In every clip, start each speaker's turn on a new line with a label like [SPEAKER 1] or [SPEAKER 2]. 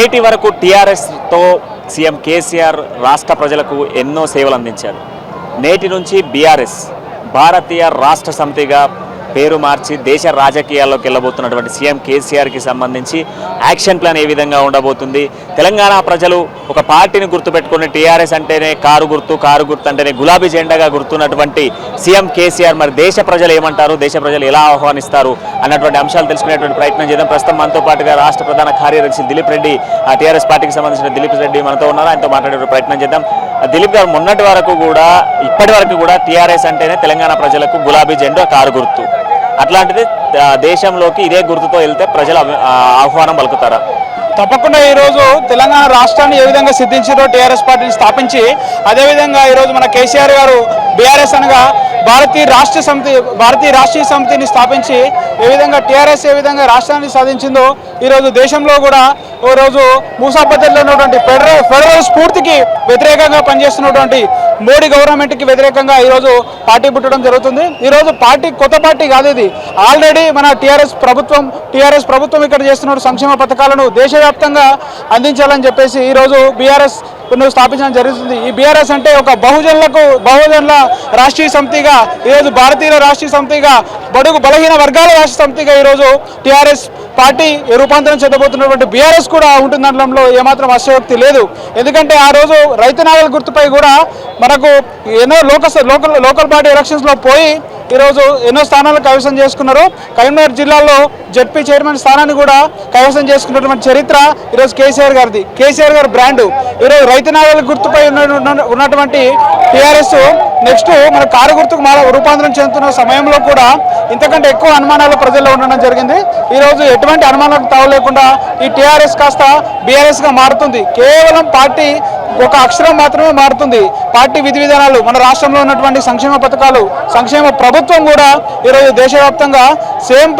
[SPEAKER 1] నేటి వరకు టీఆర్ఎస్తో సీఎం కేసీఆర్ రాష్ట్ర ప్రజలకు ఎన్నో సేవలు అందించారు. నేటి నుంచి బీఆర్ఎస్ భారతీయ రాష్ట్ర సమితిగా పేరు మార్చి దేశ రాజకీయాల్లోకి వెళ్ళబోతున్నటువంటి సీఎం కేసీఆర్కి సంబంధించి యాక్షన్ ప్లాన్ ఏ విధంగా ఉండబోతుంది? తెలంగాణ ప్రజలు ఒక పార్టీని గుర్తుపెట్టుకుని టీఆర్ఎస్ అంటేనే కారు గుర్తు అంటేనే గులాబీ జెండాగా గుర్తున్నటువంటి సీఎం కేసీఆర్ మరి దేశ ప్రజలు ఏమంటారు, దేశ ప్రజలు ఎలా ఆహ్వానిస్తారు అన్నటువంటి అంశాలు తెలుసుకునేటువంటి ప్రయత్నం చేద్దాం. ప్రస్తుతం మనతో పాటుగా రాష్ట్ర ప్రధాన కార్యదర్శి దిలీప్ రెడ్డి, టీఆర్ఎస్ పార్టీకి సంబంధించిన దిలీప్ రెడ్డి మనతో ఉన్నారు. ఆయనతో మాట్లాడే ప్రయత్నం చేద్దాం. దిలీప్ గారు, మొన్నటి వరకు కూడా ఇప్పటి వరకు కూడా టీఆర్ఎస్ అంటేనే తెలంగాణ ప్రజలకు గులాబీ జెండా కారు గుర్తు, అట్లాంటిది దేశంలోకి ఇదే గుర్తుతో వెళ్తే ప్రజలు ఆహ్వానం పలుకుతారా?
[SPEAKER 2] తప్పకుండా ఈరోజు తెలంగాణ రాష్ట్రాన్ని ఏ విధంగా సిద్ధించారో టీఆర్ఎస్ పార్టీని స్థాపించి, అదేవిధంగా ఈరోజు మన కేసీఆర్ గారు బీఆర్ఎస్ అనగా భారతీయ రాష్ట్రీయ సమితిని స్థాపించి ఏ విధంగా టీఆర్ఎస్ ఏ విధంగా రాష్ట్రాన్ని సాధించిందో ఈరోజు దేశంలో కూడా రోజు మూసా పద్ధతిలో ఉన్నటువంటి ఫెడరల్ స్ఫూర్తికి వ్యతిరేకంగా పనిచేస్తున్నటువంటి మోడీ గవర్నమెంట్కి వ్యతిరేకంగా ఈరోజు పార్టీ పుట్టడం జరుగుతుంది. ఈరోజు పార్టీ కొత్త పార్టీ కాదు, ఇది ఆల్రెడీ మన టీఆర్ఎస్ ప్రభుత్వం ఇక్కడ చేస్తున్న సంక్షేమ పథకాలను దేశవ్యాప్తంగా అందించాలని చెప్పేసి ఈరోజు బీఆర్ఎస్ స్థాపించడం జరుగుతుంది. ఈ బీఆర్ఎస్ అంటే ఒక బహుజనుల రాష్ట్రీయ సమితిగా, ఈరోజు భారతీయుల రాష్ట్రీయ సమితిగా, బడుగు బలహీన వర్గాల రాష్ట్ర సమితిగా ఈరోజు టీఆర్ఎస్ పార్టీ రూపాంతరం చెందబోతున్నటువంటి బీఆర్ఎస్ కూడా ఉంటుందనడంలో ఏమాత్రం అశయోక్తి లేదు. ఎందుకంటే ఆ రోజు రైతు నాగల గుర్తుపై కూడా మనకు ఎన్నో లోకల్ బాడీ ఎలక్షన్స్లో పోయి ఈరోజు ఎన్నో స్థానాలు కైవసం చేసుకున్నారు. కరీంనగర్ జిల్లాలో జడ్పీ చైర్మన్ స్థానాన్ని కూడా కైవసం చేసుకున్నటువంటి చరిత్ర ఈరోజు కేసీఆర్ గారిది. కేసీఆర్ గారి బ్రాండు ఈరోజు రైతు నాగల గుర్తుపై ఉన్నటువంటి టీఆర్ఎస్ నెక్స్ట్ మన కారు గుర్తుకు రూపాంతరం చెందుతున్న సమయంలో కూడా ఇంతకంటే ఎక్కువ అనుమానాలు ప్రజల్లో ఉండడం జరిగింది. ఈరోజు ఎటువంటి అనుమానాలకు తావలేకుండా ఈ టీఆర్ఎస్ కాస్త బీఆర్ఎస్గా మారుతుంది. కేవలం పార్టీ ఒక అక్షరం మాత్రమే మారుతుంది. పార్టీ విధి విధానాలు, మన రాష్ట్రంలో ఉన్నటువంటి సంక్షేమ పథకాలు, సంక్షేమ ప్రభుత్వం కూడా ఈరోజు దేశవ్యాప్తంగా సేమ్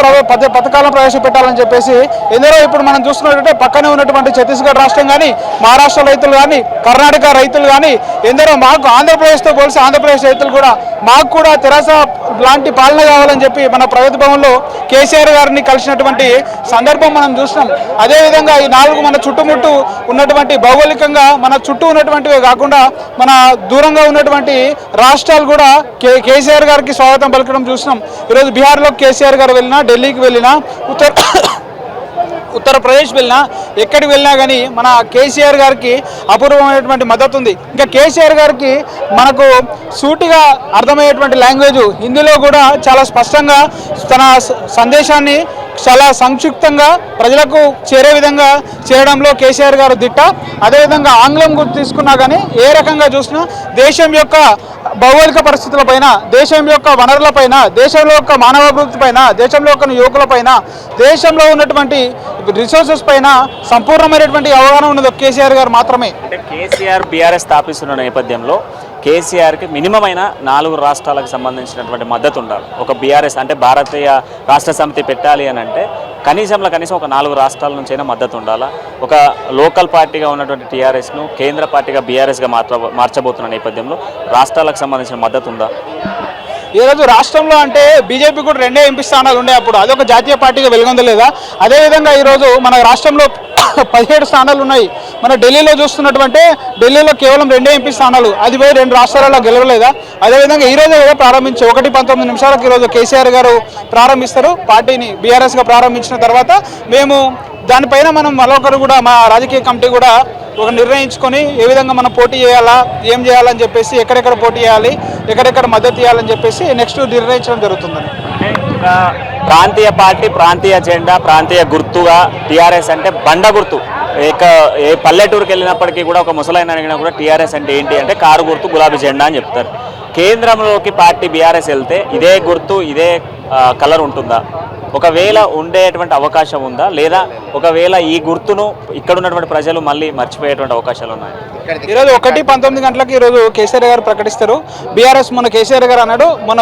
[SPEAKER 2] పథకాలను ప్రవేశపెట్టాలని చెప్పేసి ఎందరో ఇప్పుడు మనం చూస్తున్నట్టే పక్కనే ఉన్నటువంటి ఛత్తీస్గఢ్ రాష్ట్రం కానీ, మహారాష్ట్ర రైతులు కానీ, కర్ణాటక రైతులు కానీ ఎందరో మాకు ఆంధ్రప్రదేశ్తో పోలిసి ఆంధ్రప్రదేశ్ రైతులు కూడా మాకు కూడా తెరాస లాంటి పాలన కావాలని చెప్పి మన ప్రగతి భవన్లో కేసీఆర్ గారిని కలిసినటువంటి సందర్భం మనం చూసినాం. అదేవిధంగా ఈ నాలుగు మన చుట్టుముట్టు ఉన్నటువంటి భౌగోళికంగా మన చుట్టూ ఉన్నటువంటివే కాకుండా మన దూరంగా ఉన్నటువంటి రాష్ట్రాలు కూడా కేసీఆర్ గారికి స్వాగతం పలకడం చూసినాం. ఈరోజు బీహార్లో కేసీఆర్ గారు వెళ్ళినా, ఢిల్లీకి వెళ్ళినా, ఉత్తరప్రదేశ్ వెళ్ళినా, ఎక్కడికి వెళ్ళినా కానీ మన కేసీఆర్ గారికి అపూర్వమైనటువంటి మద్దతు ఉంది. ఇంకా కేసీఆర్ గారికి మనకు సూటిగా అర్థమయ్యేటువంటి లాంగ్వేజ్ హిందీలో కూడా చాలా స్పష్టంగా తన సందేశాన్ని చాలా సంక్షిప్తంగా ప్రజలకు చేరే విధంగా చేయడంలో కేసీఆర్ గారు దిట్ట. అదేవిధంగా ఆంగ్లం గుర్తు తీసుకున్నా కానీ ఏ రకంగా చూసినా దేశం యొక్క భౌగోళిక పరిస్థితులపైన, దేశం యొక్క వనరులపైన, దేశంలో యొక్క మానవాభివృద్ధి పైన, దేశంలో యొక్క యువకులపైన, దేశంలో ఉన్నటువంటి రిసోర్సెస్ పైన సంపూర్ణమైనటువంటి అవగాహన ఉన్నది కేసీఆర్ గారు మాత్రమే.
[SPEAKER 1] అంటే కేసీఆర్ బీఆర్ఎస్ స్థాపిస్తున్న నేపథ్యంలో కేసీఆర్కి మినిమం అయిన 4 రాష్ట్రాలకు సంబంధించినటువంటి మద్దతు ఉండాలి. ఒక బీఆర్ఎస్ అంటే భారతీయ రాష్ట్ర సమితి పెట్టాలి అని అంటే కనీసం ఒక 4 రాష్ట్రాల నుంచైనా మద్దతు ఉండాలా. ఒక లోకల్ పార్టీగా ఉన్నటువంటి టీఆర్ఎస్ను కేంద్ర పార్టీగా బీఆర్ఎస్గా మార్చబోతున్న నేపథ్యంలో రాష్ట్రాలకు సంబంధించిన మద్దతు ఉందా?
[SPEAKER 2] ఈరోజు రాష్ట్రంలో అంటే బీజేపీ కూడా 2 ఎంపీ స్థానాలు ఉండే, అప్పుడు అదొక జాతీయ పార్టీగా వెలుగొందలేదా? అదేవిధంగా ఈరోజు మన రాష్ట్రంలో 17 స్థానాలు ఉన్నాయి. మన ఢిల్లీలో చూస్తున్నటువంటి ఢిల్లీలో కేవలం 2 ఎంపీ స్థానాలు, అది పోయి 2 రాష్ట్రాలలో గెలవలేదా? అదేవిధంగా ఈరోజు ఏదో ప్రారంభించి 1:19 నిమిషాలకు ఈరోజు కేసీఆర్ గారు ప్రారంభిస్తారు పార్టీని. బీఆర్ఎస్గా ప్రారంభించిన తర్వాత మేము దానిపైన మనం మరొకరు కూడా మా రాజకీయ కమిటీ కూడా ఒక నిర్ణయించుకొని ఏ విధంగా మనం పోటీ చేయాలా, ఏం చేయాలని చెప్పేసి, ఎక్కడెక్కడ పోటీ చేయాలి, ఎక్కడెక్కడ మద్దతు ఇవ్వాలని చెప్పేసి నెక్స్ట్ నిర్ణయించడం జరుగుతుందని.
[SPEAKER 1] ప్రాంతీయ పార్టీ, ప్రాంతీయ జెండా, ప్రాంతీయ గుర్తుగా టీఆర్ఎస్ అంటే బండ గుర్తు. ఏ పల్లెటూరుకి వెళ్ళినప్పటికీ కూడా ఒక ముసలైన అడిగినా కూడా టీఆర్ఎస్ అంటే ఏంటి అంటే కారు గుర్తు, గులాబీ జెండా అని చెప్తారు. కేంద్రంలోకి పార్టీ బీఆర్ఎస్ వెళ్తే ఇదే గుర్తు, ఇదే కలర్ ఉంటుందా? ఒకవేళ ఉండేటువంటి అవకాశం ఉందా, లేదా ఒకవేళ ఈ గుర్తును ఇక్కడ ఉన్నటువంటి ప్రజలు మళ్ళీ మర్చిపోయేటువంటి అవకాశాలు ఉన్నాయి?
[SPEAKER 2] ఈరోజు 1:19 గంటలకు ఈరోజు కేసీఆర్ గారు ప్రకటిస్తారు. బీఆర్ఎస్ మన కేసీఆర్ గారు అన్నాడు, మన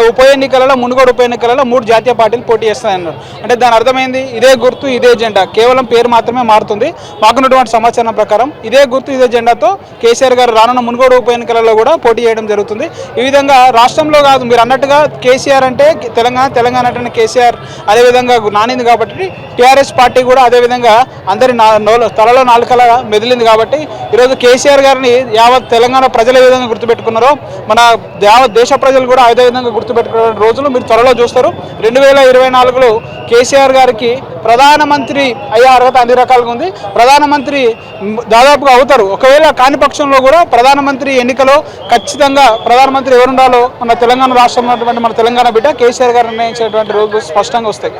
[SPEAKER 2] మునుగోడు ఉప ఎన్నికలలో 3 జాతీయ పార్టీలు పోటీ చేస్తాయన్నారు. అంటే దాని అర్థమైంది ఇదే గుర్తు, ఇదే జెండా, కేవలం పేరు మాత్రమే మారుతుంది. మాకున్నటువంటి సమాచారం ప్రకారం ఇదే గుర్తు, ఇదే జెండాతో కేసీఆర్ గారు రానున్న మునుగోడు ఉప ఎన్నికలలో కూడా పోటీ చేయడం జరుగుతుంది. ఈ విధంగా రాష్ట్రంలో కాదు, మీరు అన్నట్టుగా కేసీఆర్ అంటే తెలంగాణ అంటే కేసీఆర్, అదేవిధంగా విధంగా నానింది కాబట్టి టీఆర్ఎస్ పార్టీ కూడా అదేవిధంగా అందరి తలలో నాలుకలా మెదిలింది కాబట్టి ఈరోజు కేసీఆర్ గారిని యావత్ తెలంగాణ ప్రజలు ఏ విధంగా గుర్తుపెట్టుకున్నారో మన యావత్ దేశ ప్రజలు కూడా అదే విధంగా గుర్తుపెట్టుకున్న రోజులు మీరు త్వరలో చూస్తారు. 2024లో కేసీఆర్ గారికి ప్రధానమంత్రి అయ్యే అర్హత అన్ని రకాలుగా ఉంది. ప్రధానమంత్రి దాదాపుగా అవుతారు. ఒకవేళ కాని పక్షంలో కూడా ప్రధానమంత్రి ఎన్నికలో ఖచ్చితంగా ప్రధానమంత్రి ఎవరుండాలో మన తెలంగాణ రాష్ట్రంలో ఉన్నటువంటి మన తెలంగాణ బిడ్డ కేసీఆర్ గారు నిర్ణయించేటువంటి రోజులు స్పష్టంగా వస్తాయి.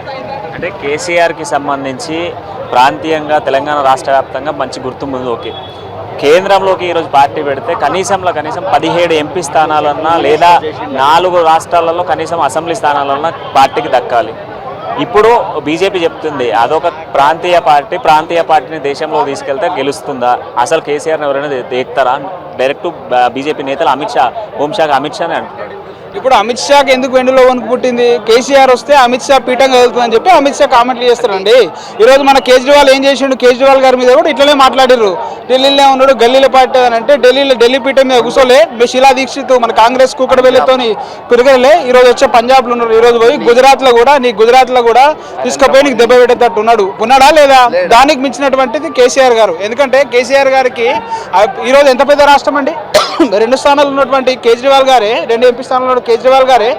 [SPEAKER 1] అంటే కేసీఆర్కి సంబంధించి ప్రాంతీయంగా తెలంగాణ రాష్ట్ర వ్యాప్తంగా మంచి గుర్తింపు ఉంది. ఓకే, కేంద్రంలోకి ఈరోజు పార్టీ పెడితే కనీసం 17 ఎంపీ స్థానాలన్నా లేదా 4 రాష్ట్రాలలో కనీసం అసెంబ్లీ స్థానాలన్నా పార్టీకి దక్కాలి. ఇప్పుడు బీజేపీ చెప్తుంది అదొక ప్రాంతీయ పార్టీని దేశంలో తీసుకెళ్తే గెలుస్తుందా? అసలు కేసీఆర్ని ఎవరైనా దేక్తారా? డైరెక్ట్ బీజేపీ నేతలు హోంశాఖ అమిత్ షానే అంటున్నారు.
[SPEAKER 2] ఇప్పుడు అమిత్ షాకి ఎందుకు వెండిలో వణుకు పుట్టింది? కేసీఆర్ వస్తే అమిత్ షా పీఠం కదులుతుందని చెప్పి అమిత్ షా కామెంట్లు చేస్తారండి. ఈరోజు మన కేజ్రీవాల్ ఏం చేసిండు? కేజ్రీవాల్ గారి మీద కూడా ఇట్లనే మాట్లాడారు. ఢిల్లీలో ఉన్నాడు, ఢిల్లీలో పార్టీ అని అంటే ఢిల్లీ పీఠం మీద కూర్చోలే. శీలా దీక్షిత్ మన కాంగ్రెస్ కూకడబెల్లితోని పెరగలే. ఈరోజు వచ్చే పంజాబ్లో ఉన్నారు. ఈరోజు పోయి గుజరాత్లో కూడా తీసుకుపోయి నీకు దెబ్బ పెట్టేటట్టు ఉన్నాడా లేదా? దానికి మించినటువంటిది కేసీఆర్ గారు. ఎందుకంటే కేసీఆర్ గారికి ఈరోజు ఎంత పెద్ద రాష్ట్రం అండి. 2 స్థానాలు ఉన్నటువంటి కేజ్రీవాల్ గారే, 2 ఎంపీ స్థానాలు కేజ్రీవాల్ గారే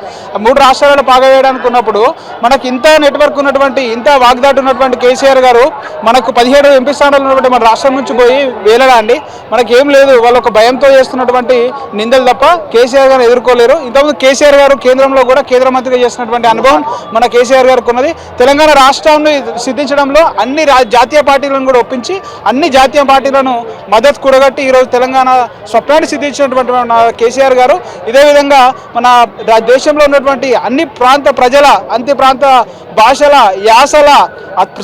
[SPEAKER 2] 3 రాష్ట్రాలలో పాగవేయడానికి ఉన్నప్పుడు మనకి ఇంత నెట్వర్క్ ఉన్నటువంటి ఇంత వాగ్దాటి ఉన్నటువంటి కేసీఆర్ గారు మనకు 17 ఎంపీ స్థానాలు ఉన్నటువంటి మన రాష్ట్రం నుంచి పోయి వేలడా అండి? మనకేం లేదు. వాళ్ళు ఒక భయంతో చేస్తున్నటువంటి నిందలు తప్ప కేసీఆర్ గారు ఎదుర్కోలేరు. ఇంతకుముందు కేసీఆర్ గారు కేంద్రంలో కూడా కేంద్ర మంత్రిగా చేసినటువంటి అనుభవం మన కేసీఆర్ గారికి ఉన్నది. తెలంగాణ రాష్ట్రాన్ని సిద్ధించడంలో అన్ని జాతీయ పార్టీలను కూడా ఒప్పించి అన్ని జాతీయ పార్టీలను మద్దతు కూడగట్టి ఈరోజు తెలంగాణ స్వప్నాన్ని సిద్ధించినటువంటి మన కేసీఆర్ గారు ఇదే విధంగా మన దేశంలో ఉన్నటువంటి అన్ని ప్రాంత ప్రజల అన్ని ప్రాంత భాషల యాసల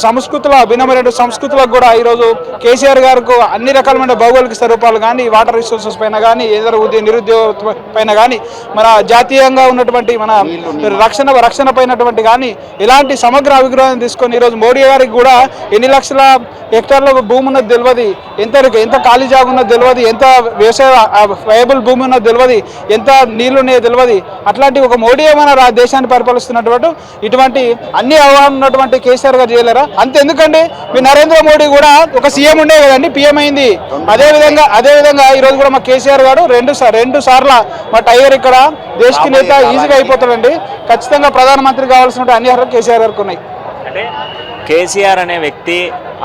[SPEAKER 2] సంస్కృతుల భిన్నమైన సంస్కృతులకు కూడా ఈరోజు కేసీఆర్ గారికి అన్ని రకాలమైన భౌగోళిక స్వరూపాలు కానీ వాటర్ రిసోర్సెస్ పైన కానీ ఏదో నిరుద్యోగ పైన కానీ మన జాతీయంగా ఉన్నటువంటి మన రక్షణ పైనటువంటి కానీ ఇలాంటి సమగ్ర అభిప్రాయం తీసుకొని ఈరోజు మోడీ గారికి కూడా ఎన్ని లక్షల హెక్టార్ల భూమి ఉన్నది తెలియదు, ఎంత ఖాళీ జాగా ఉన్నది తెలియదు, ఎంత వ్యవసాయ వయబుల్ భూమి ఉన్నది తెలియదు, ఎంత నీళ్లు ఉన్నాయో తెలియదు. అట్లాంటి ఒక మోడీ ఏమైనా దేశాన్ని పరిపాలిస్తున్నటువంటి ఇటువంటి అన్ని అవగాహన ఉన్నటువంటి కేసీఆర్ గారు చేయలేరా? అంతెందుకండి మీ నరేంద్ర మోడీ కూడా ఒక సీఎం ఉండే కదండి, పిఎం అయింది. అదేవిధంగా ఈరోజు కూడా మా కేసీఆర్ గారు రెండు సార్ల మా టైగర్ ఇక్కడ దేశకి నేత ఈజీగా అయిపోతాడండి. ఖచ్చితంగా ప్రధానమంత్రి కావాల్సిన అన్ని అర్హతలు కేసీఆర్ గారికి ఉన్నాయి.
[SPEAKER 1] అంటే కేసీఆర్ అనే వ్యక్తి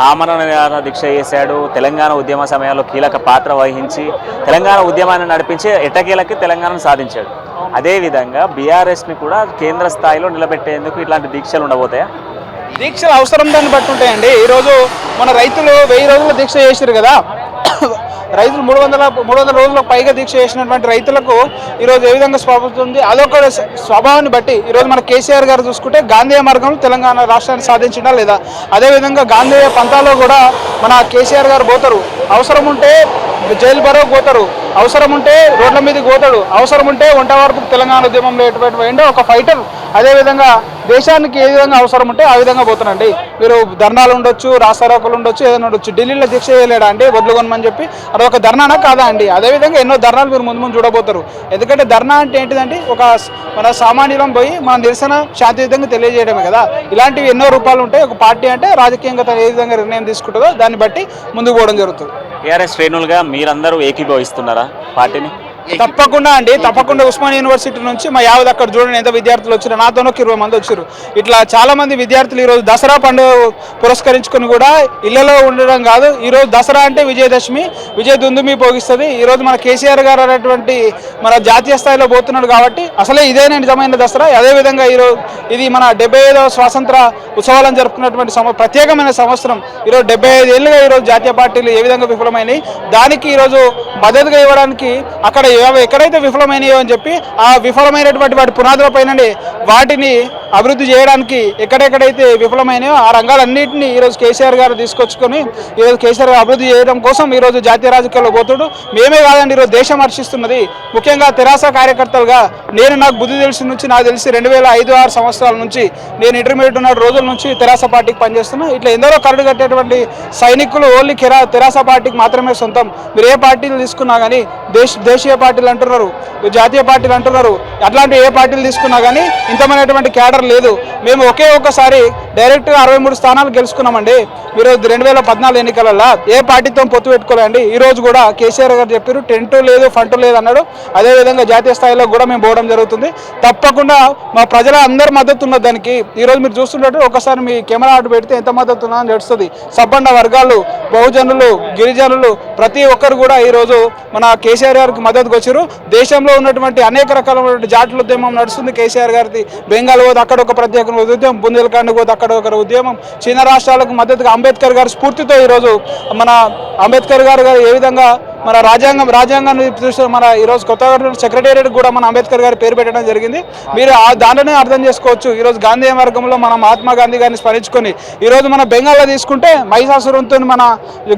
[SPEAKER 1] ఆమరణ దీక్ష చేశాడు. తెలంగాణ ఉద్యమ సమయంలో కీలక పాత్ర వహించి తెలంగాణ ఉద్యమాన్ని నడిపించి ఎట్టకేలకి తెలంగాణను సాధించాడు. అదేవిధంగా బీఆర్ఎస్ని కూడా కేంద్ర స్థాయిలో నిలబెట్టేందుకు ఇట్లాంటి దీక్షలు ఉండబోతాయా?
[SPEAKER 2] దీక్షలు అవసరం దాన్ని బట్టి ఉంటాయండి. ఈరోజు మన రైతులు 1000 రోజుల దీక్ష చేశారు కదా. రైతులు 300 రోజులకు పైగా దీక్ష చేసినటువంటి రైతులకు ఈరోజు ఏ విధంగా స్వభావం అదొక స్వభావాన్ని బట్టి ఈరోజు మన కేసీఆర్ గారు చూసుకుంటే గాంధేయ మార్గంలో తెలంగాణ రాష్ట్రాన్ని సాధించడా లేదా? అదేవిధంగా గాంధేయ పంతాలో కూడా మన కేసీఆర్ గారు పోతారు. అవసరం ఉంటే జైలు బరోకు పోతారు, అవసరం ఉంటే రోడ్ల మీదకి పోతాడు, అవసరం ఉంటే వంట వరకు తెలంగాణ ఉద్యమంలో ఎటువంటి ఒక ఫైటర్. అదేవిధంగా దేశానికి ఏ విధంగా అవసరం ఉంటే ఆ విధంగా పోతానండి. మీరు ధర్నాలు ఉండొచ్చు, రాస్తారోకలు ఉండొచ్చు, ఏదైనా ఉండొచ్చు. ఢిల్లీలో దీక్ష చేయలేడా అండి వడ్లు కొనమని చెప్పి? అదొక ధర్నానా కాదా అండి? అదేవిధంగా ఎన్నో ధర్నాలు మీరు ముందు చూడబోతారు. ఎందుకంటే ధర్నా అంటే ఏంటిదంటే మన సామాన్యులం పోయి మన నిరసన శాంతియుతంగా తెలియజేయడమే కదా. ఇలాంటివి ఎన్నో రూపాలు ఉంటాయి. ఒక పార్టీ అంటే రాజకీయంగా ఏ విధంగా నిర్ణయం తీసుకుంటుందో దాన్ని బట్టి ముందుకు పోవడం జరుగుతుంది.
[SPEAKER 1] టీఆర్ఎస్ శ్రేణులుగా మీరందరూ ఏకీభవిస్తున్నారా పార్టీని?
[SPEAKER 2] తప్పకుండా అండి, తప్పకుండా. ఉస్మానియా యూనివర్సిటీ నుంచి మా యావత్ అక్కడ చూడండి ఎంత విద్యార్థులు వచ్చారు. నాతోనే 20 మంది వచ్చారు. ఇట్లా చాలా మంది విద్యార్థులు ఈరోజు దసరా పండుగ పురస్కరించుకొని కూడా ఇళ్లలో ఉండడం కాదు. ఈరోజు దసరా అంటే విజయదశమి, విజయదుందుమి పోగిస్తుంది. ఈరోజు మన కేసీఆర్ గారు అనేటువంటి మన జాతీయ స్థాయిలో పోతున్నాడు కాబట్టి అసలే ఇదేనే నిజమైన దసరా. అదేవిధంగా ఈరోజు ఇది మన 75వ స్వాతంత్ర ఉత్సవాలను జరుపుకున్నటువంటి ప్రత్యేకమైన సంవత్సరం. ఈరోజు 75 ఏళ్ళుగా ఈరోజు జాతీయ పార్టీలు ఏ విధంగా విఫలమైనవి దానికి ఈరోజు మద్దతుగా ఇవ్వడానికి అక్కడ ఎక్కడైతే విఫలమైనయో అని చెప్పి ఆ విఫలమైనటువంటి వాటి పునాదుల పైన వాటిని అభివృద్ధి చేయడానికి ఎక్కడెక్కడైతే విఫలమైనయో ఆ రంగాలన్నింటినీ ఈరోజు కేసీఆర్ గారు తీసుకొచ్చుకొని ఈరోజు కేసీఆర్ గారు అభివృద్ధి చేయడం కోసం ఈరోజు జాతీయ రాజకీయాల్లో పోతుడు. మేమే కాదండి, ఈరోజు దేశం హర్షిస్తున్నది. ముఖ్యంగా తెరాస కార్యకర్తలుగా నాకు బుద్ధి తెలిసి నుంచి నాకు తెలిసి 2005-6 సంవత్సరాల నుంచి నేను ఇంటర్మీడియట్ ఉన్న రోజుల నుంచి తెరాస పార్టీకి పనిచేస్తున్నా. ఇట్లా ఎందరో కరడు కట్టేటువంటి సైనికులు ఓన్లీ తెరాస పార్టీకి మాత్రమే సొంతం. మీరు ఏ పార్టీలు తీసుకున్నా కానీ దేశీయ పార్టీలు అంటున్నారు, జాతీయ పార్టీలు అంటున్నారు, అట్లాంటి ఏ పార్టీలు తీసుకున్నా కానీ ఇంతమైనటువంటి క్యాడర్ లేదు. మేము ఒక్కసారి డైరెక్ట్గా 63 స్థానాలు గెలుచుకున్నామండి. మీరు 2014 ఎన్నికలలో ఏ పార్టీతో పొత్తు పెట్టుకోలేండి. ఈ రోజు కూడా కేసీఆర్ గారు చెప్పారు టెంట్ లేదు ఫంట్ లేదు అన్నాడు. అదేవిధంగా జాతీయ స్థాయిలో కూడా మేము పోవడం జరుగుతుంది. తప్పకుండా మా ప్రజల అందరి మద్దతు ఉన్న దానికి ఈరోజు మీరు చూస్తున్నట్టు ఒకసారి మీ కెమెరా ఆటు పెడితే ఎంత మద్దతు ఉందని తెలుస్తుంది. సబ్బండ వర్గాలు, బహుజనులు, గిరిజనులు ప్రతి ఒక్కరు కూడా ఈరోజు మన కేసీఆర్ గారికి మద్దతుకు వచ్చారు. దేశంలో ఉన్నటువంటి అనేక రకాలైనటువంటి జాతుల ఉద్యమం నడుస్తుంది. కేసీఆర్ గారిది బెంగాల్ పోతే అక్కడ ఒక ప్రత్యేక ఉద్యమం, బుందేల్ఖండ్ పోతే అక్కడ ఒక ఉద్యమం, చిన్న రాష్ట్రాలకు మద్దతుగా అంబేద్కర్ గారి స్ఫూర్తితో ఈరోజు మన అంబేద్కర్ గారు ఏ విధంగా మన రాజ్యాంగాన్ని చూస్తే మన ఈరోజు కొత్తగా సెక్రటేరియట్ కూడా మన అంబేద్కర్ గారి పేరు పెట్టడం జరిగింది. మీరు దాంట్లోనే అర్థం చేసుకోవచ్చు. ఈరోజు గాంధీ మార్గంలో మన మహాత్మా గాంధీ గారిని స్మరించుకొని ఈరోజు మన బెంగాల్లో తీసుకుంటే మహిషాసురంతో మన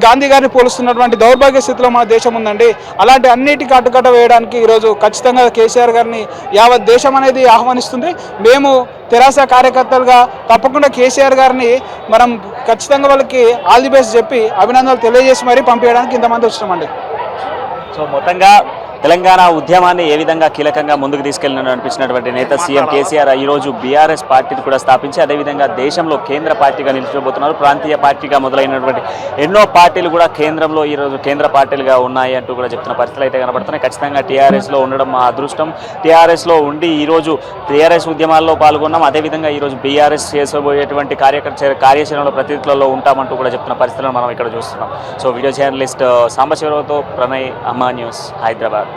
[SPEAKER 2] గాంధీ గారిని పోలుస్తున్నటువంటి దౌర్భాగ్య స్థితిలో మన దేశం ఉందండి. అలాంటి అన్నిటికీ అడ్డుకట్ట వేయడానికి ఈరోజు ఖచ్చితంగా కేసీఆర్ గారిని యావత్ దేశం అనేది ఆహ్వానిస్తుంది. మేము తెరాస కార్యకర్తలుగా తప్పకుండా కేసీఆర్ గారిని మనం ఖచ్చితంగా వాళ్ళకి ఆల్ ది బెస్ట్ చెప్పి అభినందనలు తెలియజేసి మరీ పంపించడానికి ఇంతమంది వచ్చినామండి.
[SPEAKER 1] సో మొత్తంగా తెలంగాణ ఉద్యమాన్ని ఏ విధంగా కీలకంగా ముందుకు తీసుకెళ్లిన అనిపించినటువంటి నేత సీఎం కేసీఆర్ ఈరోజు బీఆర్ఎస్ పార్టీని కూడా స్థాపించి అదేవిధంగా దేశంలో కేంద్ర పార్టీగా నిలిచిపోతున్నారు. ప్రాంతీయ పార్టీగా మొదలైనటువంటి ఎన్నో పార్టీలు కూడా కేంద్రంలో ఈరోజు కేంద్ర పార్టీలుగా ఉన్నాయి అంటూ కూడా చెప్తున్న పరిస్థితులు అయితే కనబడుతున్నాయి. ఖచ్చితంగా టీఆర్ఎస్లో ఉండడం మా అదృష్టం. టీఆర్ఎస్లో ఉండి ఈరోజు టీఆర్ఎస్ ఉద్యమాల్లో పాల్గొన్నాం. అదేవిధంగా ఈరోజు బీఆర్ఎస్ చేసబోయేటువంటి కార్యాచరణలో ప్రతినిధులలో ఉంటామంటూ కూడా చెప్తున్న పరిస్థితులను మనం ఇక్కడ చూస్తున్నాం. సో వీడియో జర్నలిస్ట్ సాంబశివరావుతో ప్రణయ్, అమ్మా న్యూస్, హైదరాబాద్.